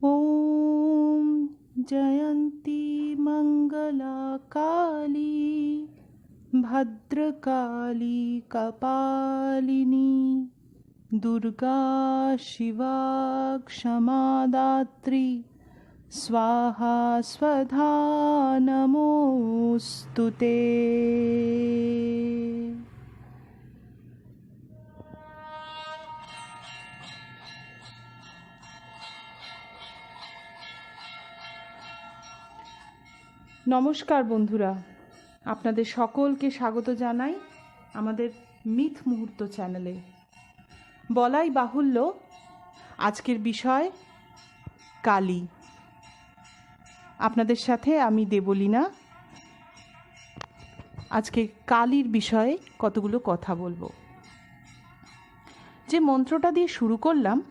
ॐ जयन्ती मङ्गला काली भद्रकाली कपालिनी दुर्गा शिवा क्षमा दात्री स्वाहा स्वधा नमोऽस्तुते। নমস্কার বন্ধুরা, আপনাদের সকলকে স্বাগত জানাই আমাদের মিথ মুহূর্ত চ্যানেলে। বলাই বাহুল্য আজকের বিষয় কালী। আপনাদের সাথে আমি দেবলীনা আজকে কালীর বিষয়ে কতগুলো কথা বলবো। যে মন্ত্রটা দিয়ে শুরু করলাম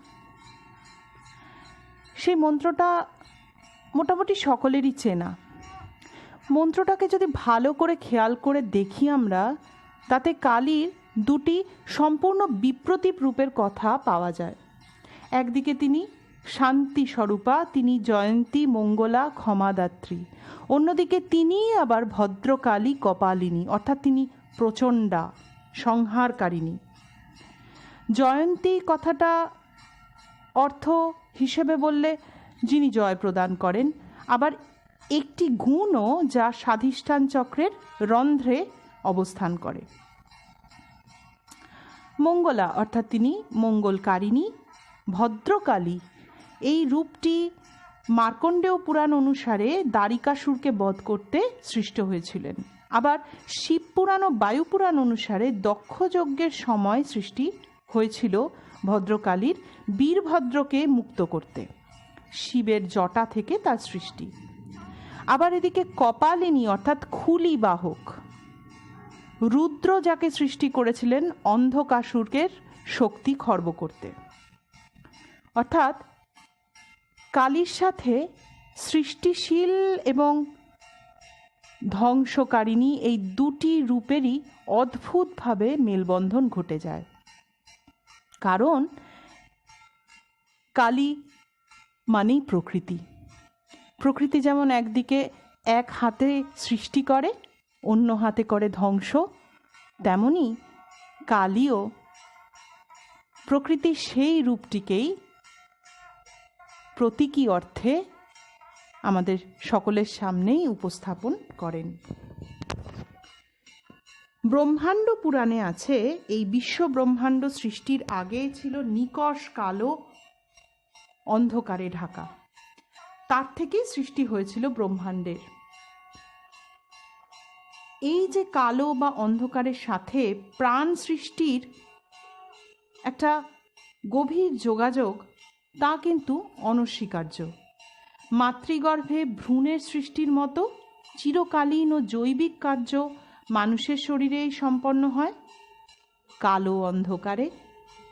সেই মন্ত্রটা মোটামুটি সকলেরই চেনা। মন্ত্রটাকে যদি ভালো করে খেয়াল করে দেখি আমরা, তাতে কালীর দুটি সম্পূর্ণ বিপ্রতীপ রূপের কথা পাওয়া যায়। একদিকে তিনি শান্তি স্বরূপা, তিনি জয়ন্তী মঙ্গলা ক্ষমাদাত্রী। অন্যদিকে তিনিই আবার ভদ্রকালী কপালিনী, অর্থাৎ তিনি প্রচণ্ডা সংহারকারিণী। জয়ন্তী কথাটা অর্থ হিসেবে বললে যিনি জয় প্রদান করেন, আবার একটি গুণও যা স্বাধিষ্ঠান চক্রের রন্ধ্রে অবস্থান করে। মঙ্গলা অর্থাৎ তিনি মঙ্গলকারিণী। ভদ্রকালী এই রূপটি মার্কণ্ডেয় পুরাণ অনুসারে দ্বারিকাসুরকে বধ করতে সৃষ্ট হয়েছিলেন। আবার শিব পুরাণ ও বায়ু পুরাণ অনুসারে দক্ষযজ্ঞের সময় সৃষ্টি হয়েছিল ভদ্রকালীর, বীরভদ্রকে মুক্ত করতে। শিবের জটা থেকে তার সৃষ্টি। আবার এদিকে কপালিনী অর্থাৎ খুলি বাহক, রুদ্র যাকে সৃষ্টি করেছিলেন অন্ধকাসুরের শক্তি খর্ব করতে। অর্থাৎ কালীর সাথে সৃষ্টিশীল এবং ধ্বংসকারিণী এই দুটি রূপেরই অদ্ভুতভাবে মেলবন্ধন ঘটে যায়। কারণ কালী মানেই প্রকৃতি। প্রকৃতি যেমন একদিকে এক হাতে সৃষ্টি করে, অন্য হাতে করে ধ্বংস, তেমনি কালীও প্রকৃতির সেই রূপটিকেই প্রতীকী অর্থে আমাদের সকলের সামনেই উপস্থাপন করেন। ব্রহ্মাণ্ড পুরাণে আছে, এই বিশ্ব ব্রহ্মাণ্ড সৃষ্টির আগে ছিল নিকষ কালো অন্ধকারে ঢাকা। তার থেকেই সৃষ্টি হয়েছিল ব্রহ্মাণ্ডের। এই যে কালো বা অন্ধকারের সাথে প্রাণ সৃষ্টির একটা গভীর যোগাযোগ, তা কিন্তু অনস্বীকার্য। মাতৃগর্ভে ভ্রূণের সৃষ্টির মতো চিরকালীন ও জৈবিক কার্য মানুষের শরীরেই সম্পন্ন হয় কালো অন্ধকারে,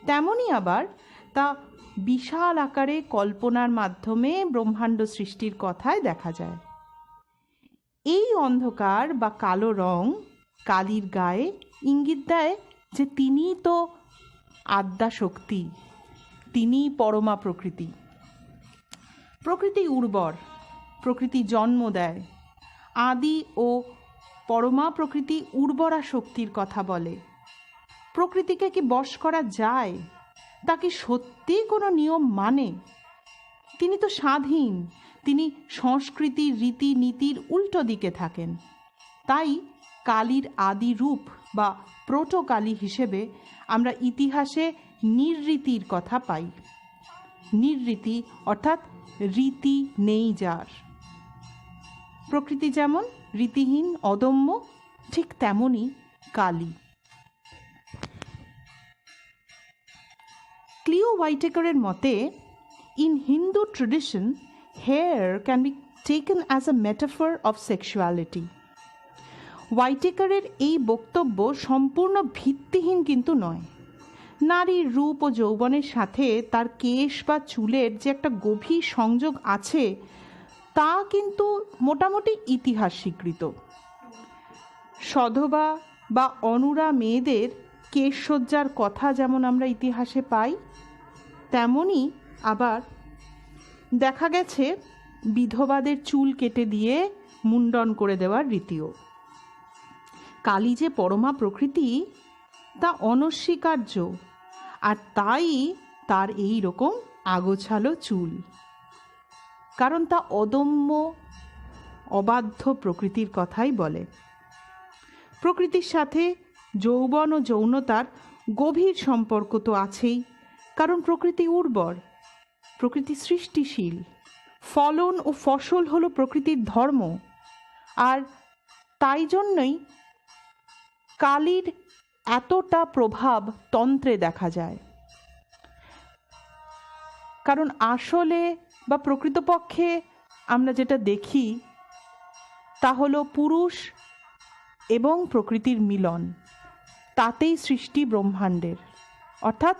তেমনি আবার তা বিশাল আকারে কল্পনার মাধ্যমে ব্রহ্মাণ্ড সৃষ্টির কথায় দেখা যায়। এই অন্ধকার বা কালো রং কালীর গায়ে ইঙ্গিত দেয় যে তিনিই তো আদ্যা শক্তি, তিনিই পরমা প্রকৃতি। প্রকৃতি উর্বর, প্রকৃতি জন্ম দেয়। আদি ও পরমা প্রকৃতি উর্বরা শক্তির কথা বলে। প্রকৃতিকে কি বশ করা যায়? তা কি সত্যিই কোনো নিয়ম মানে? তিনি তো স্বাধীন, তিনি সংস্কৃতির রীতি নীতির উল্টো দিকে থাকেন। তাই কালীর আদি রূপ বা প্রোটোকালী হিসেবে আমরা ইতিহাসে নির্রীতির কথা পাই। নির্রীতি অর্থাৎ রীতি নেই যার। প্রকৃতি যেমন রীতিহীন অদম্য, ঠিক তেমনই কালী। ক্লিও হোয়াইটেকারের মতে, in Hindu tradition, hair can be taken as a metaphor of sexuality. হোয়াইটেকারের এই বক্তব্য সম্পূর্ণ ভিত্তিহীন কিন্তু নয়। নারীর রূপ ও যৌবনের সাথে তার কেশ বা চুলের যে একটা গভীর সংযোগ আছে, তা কিন্তু মোটামুটি ইতিহাস স্বীকৃত। সধবা বা অনুরা মেয়েদের কেশসজ্জার কথা যেমন আমরা ইতিহাসে পাই, তেমনি আবার দেখা গেছে বিধবাদের চুল কেটে দিয়ে মুন্ডন করে দেওয়ার রীতিও। কালী যে পরমা প্রকৃতি তা অনস্বীকার্য, আর তাই তার এই রকম আগোছালো চুল, কারণ তা অদম্য অবাধ্য প্রকৃতির কথাই বলে। প্রকৃতির সাথে যৌবন ও যৌনতার গভীর সম্পর্ক তো আছেই, কারণ প্রকৃতি উর্বর, প্রকৃতি সৃষ্টিশীল, ফলন ও ফসল হলো প্রকৃতির ধর্ম। আর তাই জন্যই কালীর এতটা প্রভাব তন্ত্রে দেখা যায়, কারণ আসলে বা প্রকৃতপক্ষে আমরা যেটা দেখি তা হলো পুরুষ এবং প্রকৃতির মিলন, তাতেই সৃষ্টি ব্রহ্মাণ্ডের। অর্থাৎ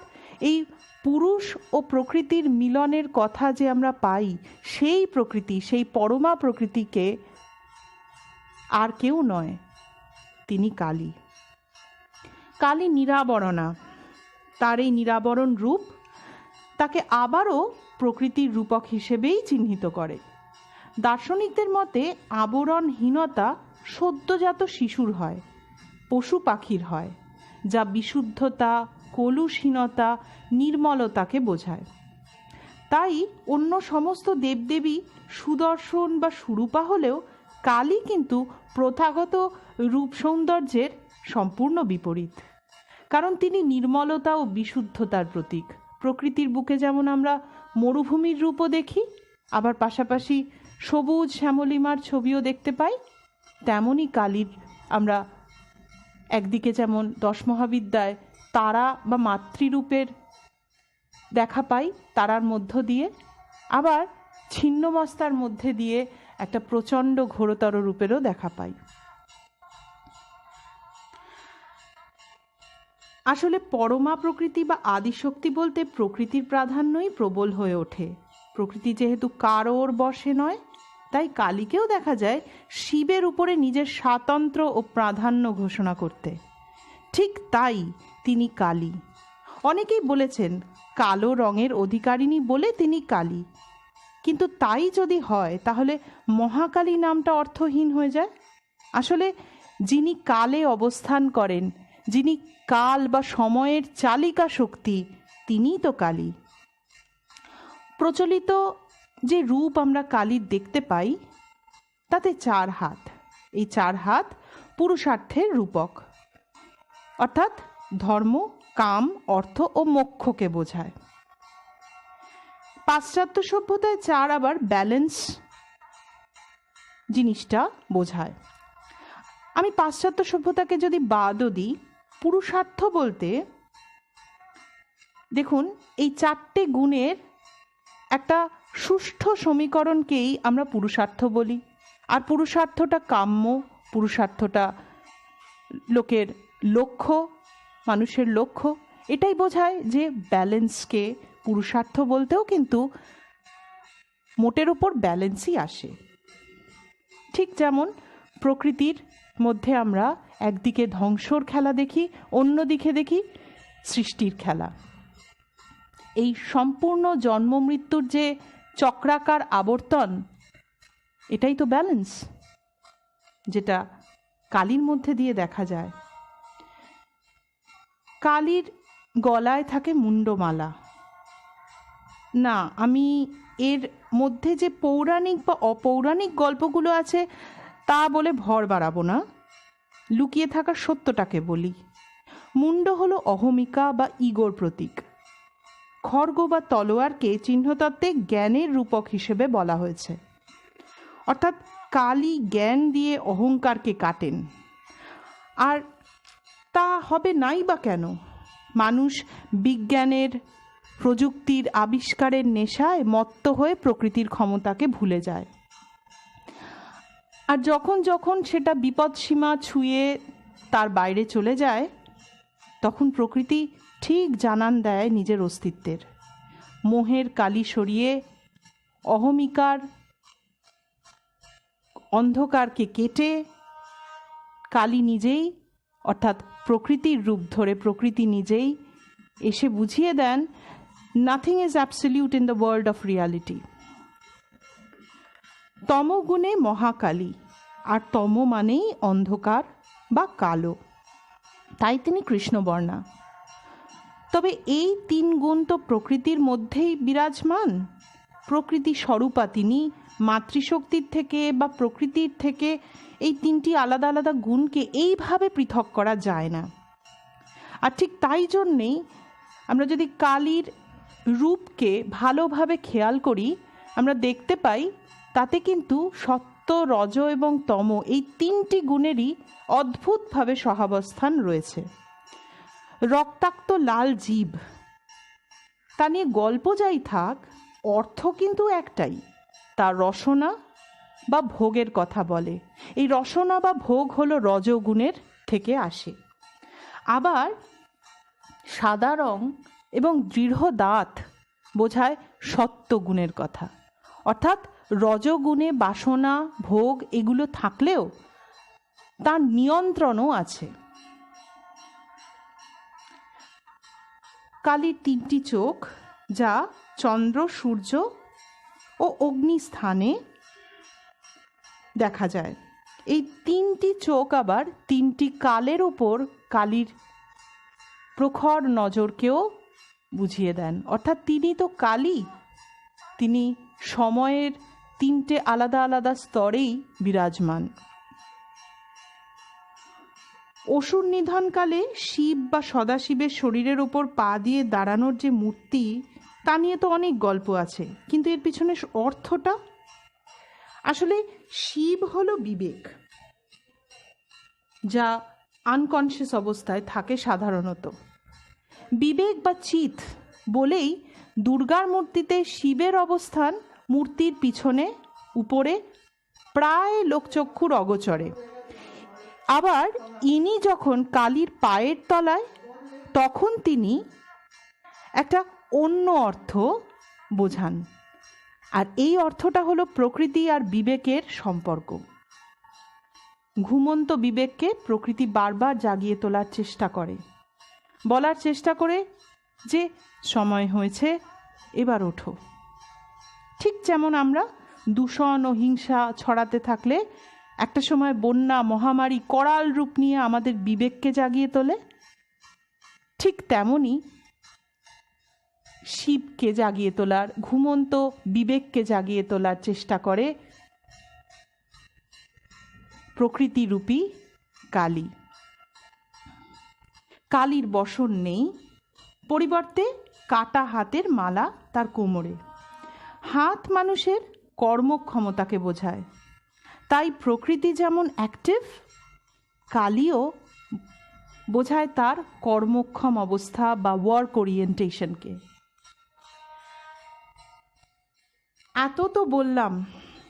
এই পুরুষ ও প্রকৃতির মিলনের কথা যে আমরা পাই, সেই প্রকৃতি, সেই পরমা প্রকৃতিকে আর কেউ নয়, তিনি কালী। কালী নিরাবরণা, তার এই নিরাবরণ রূপ তাকে আবারও প্রকৃতির রূপক হিসেবেই চিহ্নিত করে। দার্শনিকদের মতে আবরণহীনতা সদ্যজাত শিশুর হয়, পশু পাখির হয়, যা বিশুদ্ধতা, কলুষহীনতা, নির্মলতাকে বোঝায়। তাই অন্য সমস্ত দেবদেবী সুদর্শন বা সুরূপা হলেও কালী কিন্তু প্রথাগত রূপ সৌন্দর্যের সম্পূর্ণ বিপরীত, কারণ তিনি নির্মলতা ও বিশুদ্ধতার প্রতীক। প্রকৃতির বুকে যেমন আমরা মরুভূমির রূপও দেখি, আবার পাশাপাশি সবুজ শ্যামলিমার ছবিও দেখতে পাই, তেমনই কালীর আমরা একদিকে যেমন দশ মহাবিদ্যায় তারা বা মাতৃরূপের দেখা পাই, তারার মধ্য দিয়ে, আবার ছিন্নমস্তার মধ্যে দিয়ে একটা প্রচণ্ড ঘোরতর রূপেরও দেখা পাই। আসলে পরমা প্রকৃতি বা আদিশক্তি বলতে প্রকৃতির প্রাধান্যই প্রবল হয়ে ওঠে। প্রকৃতি যেহেতু কারোর বশে নয়, তাই কালীকেও দেখা যায় শিবের উপরে নিজের স্বাতন্ত্র্য ও প্রাধান্য ঘোষণা করতে। ঠিক তাই তিনি কালী। অনেকেই বলেছেন কালো রঙের অধিকারিণী বলে তিনি কালী, কিন্তু তাই যদি হয় তাহলে মহাকালী নামটা অর্থহীন হয়ে যায়। আসলে যিনি কালে অবস্থান করেন, যিনি কাল বা সময়ের চালিকা শক্তি, তিনিই তো কালী। প্রচলিত যে রূপ আমরা কালীর দেখতে পাই তাতে 4 হাত। এই 4 হাত পুরুষার্থের রূপক, অর্থাৎ ধর্ম, কাম, অর্থ ও মোক্ষকে বোঝায়। পাশ্চাত্য সভ্যতায় 4 আবার ব্যালেন্স জিনিসটা বোঝায়। আমি পাশ্চাত্য সভ্যতাকে যদি বাদও দিই, পুরুষার্থ বলতে দেখুন এই 4টে গুণের একটা সুষ্ঠু সমীকরণকেই আমরা পুরুষার্থ বলি। আর পুরুষার্থটা কাম্য, পুরুষার্থটা লোকের লক্ষ্য, মানুষের লক্ষ্য, এটাই বোঝায় যে ব্যালেন্সকে পুরুষার্থ বলতেও কিন্তু মোটের ওপর ব্যালেন্সই আসে। ঠিক যেমন প্রকৃতির মধ্যে আমরা একদিকে ধ্বংসর খেলা দেখি, অন্যদিকে দেখি সৃষ্টির খেলা। এই সম্পূর্ণ জন্ম মৃত্যুর যে চক্রাকার আবর্তন, এটাই তো ব্যালেন্স, যেটা কালীর মধ্যে দিয়ে দেখা যায়। কালীর গলায় থাকে মুন্ডমালা। না, আমি এর মধ্যে যে পৌরাণিক বা অপৌরাণিক গল্পগুলো আছে তা বলে ভর বাড়াবো না, লুকিয়ে থাকা সত্যটাকে বলি। মুন্ড হলো অহমিকা বা ইগোর প্রতীক। খড়গ বা তলোয়ারকে চিহ্নতত্ত্বে জ্ঞানের রূপক হিসেবে বলা হয়েছে। অর্থাৎ কালী জ্ঞান দিয়ে অহংকারকে কাটেন। আর তা হবে নাই বা কেন? মানুষ বিজ্ঞানের, প্রযুক্তির আবিষ্কারের নেশায় মত্ত হয়ে প্রকৃতির ক্ষমতাকে ভুলে যায়। আর যখন যখন সেটা বিপদসীমা ছুঁয়ে তার বাইরে চলে যায়, তখন প্রকৃতি ঠিক জানান দেয় নিজের অস্তিত্বের। মোহের কালি সরিয়ে অহমিকার অন্ধকারকে কেটে কালী নিজেই, অর্থাৎ প্রকৃতির রূপ ধরে প্রকৃতি নিজেই এসে বুঝিয়ে দেন, nothing is absolute in the world of reality. তমগুণে মহাকালী, আর তম মানেই অন্ধকার বা কালো, তাই তিনি কৃষ্ণবর্ণা। তবে এই 3 গুণ তো প্রকৃতির মধ্যেই বিরাজমান। প্রকৃতি স্বরূপা তিনি, মাতৃশক্তির থেকে বা প্রকৃতির থেকে এই 3টি আলাদা আলাদা গুণকে এইভাবে পৃথক করা যায় না। আর ঠিক তাই জন্যেই আমরা যদি কালীর রূপকে ভালোভাবে খেয়াল করি, আমরা দেখতে পাই তাতে কিন্তু সত্য, রজ এবং তম এই 3টি গুণেরই অদ্ভুতভাবে সহাবস্থান রয়েছে। রক্তাক্ত লাল জীব, তা নিয়ে গল্প যাই থাক, অর্থ কিন্তু একটাই, তার রসনা বা ভোগের কথা বলে। এই রসনা বা ভোগ হলো রজগুণের থেকে আসে। আবার সাদা রং এবং দৃঢ় দাঁত বোঝায় সত্যগুণের কথা। অর্থাৎ রজগুণে বাসনা, ভোগ এগুলো থাকলেও তার নিয়ন্ত্রণও আছে। কালীর 3টি চোখ, যা চন্দ্র, সূর্য ও অগ্নি স্থানে দেখা যায়। এই 3টি চোখ আবার 3টি কালের ওপর কালীর প্রখর নজরকেও বুঝিয়ে দেন। অর্থাৎ তিনি তো কালী, তিনি সময়ের 3টে আলাদা আলাদা স্তরেই বিরাজমান। অসুর নিধনকালে শিব বা সদাশিবের শরীরের ওপর পা দিয়ে দাঁড়ানোর যে মূর্তি, তা নিয়ে তো অনেক গল্প আছে, কিন্তু এর পিছনে অর্থটা আসলে শিব হলো বিবেক, যা আনকনশিয়াস অবস্থায় থাকে সাধারণত। বিবেক বা চিত বলেই দুর্গার মূর্তিতে শিবের অবস্থান মূর্তির পিছনে উপরে প্রায় লোকচক্ষুর অগোচরে। আবার ইনি যখন কালীর পায়ের তলায়, তখন তিনি একটা অন্য অর্থ বোঝান। আর এই অর্থটা হলো প্রকৃতি আর বিবেকের সম্পর্ক। ঘুমন্ত বিবেককে প্রকৃতি বারবার জাগিয়ে তোলার চেষ্টা করে, বলার চেষ্টা করে যে সময় হয়েছে, এবার ওঠো। ঠিক যেমন আমরা দূষণ ও হিংসা ছড়াতে থাকলে একটা সময় বন্যা, মহামারী করাল রূপ নিয়ে আমাদের বিবেককে জাগিয়ে তোলে, ঠিক তেমনই শিবকে জাগিয়ে তোলার, ঘুমন্ত বিবেককে জাগিয়ে তোলার চেষ্টা করে প্রকৃতিরূপী কালী। কালীর বসন নেই, পরিবর্তে কাটা হাতের মালা তার কোমরে। হাত মানুষের কর্মক্ষমতাকে বোঝায়, তাই প্রকৃতি যেমন অ্যাক্টিভ, কালীও বোঝায় তার কর্মক্ষম অবস্থা বা ওয়ার্ক ওরিয়েন্টেশনকে। এত তো বললাম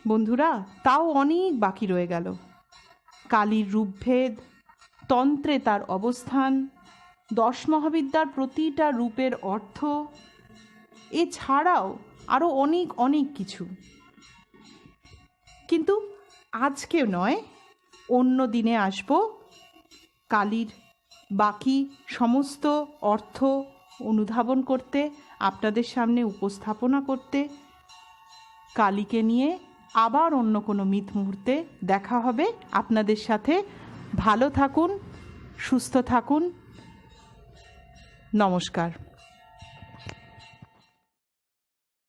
বন্ধুরা, তাও অনেক বাকি রয়ে গেল। কালীর রূপভেদ, তন্ত্রে তার অবস্থান, 10 মহাবিদ্যার প্রতিটা রূপের অর্থ, এছাড়াও আরও অনেক অনেক কিছু। কিন্তু আজকে নয়, অন্য দিনে আসব কালীর বাকি সমস্ত অর্থ অনুধাবন করতে, আপনাদের সামনে উপস্থাপনা করতে। কালীকে নিয়ে আবার অন্য কোনো মিথ মুহূর্তে দেখা হবে আপনাদের সাথে। ভালো থাকুন, সুস্থ থাকুন, নমস্কার।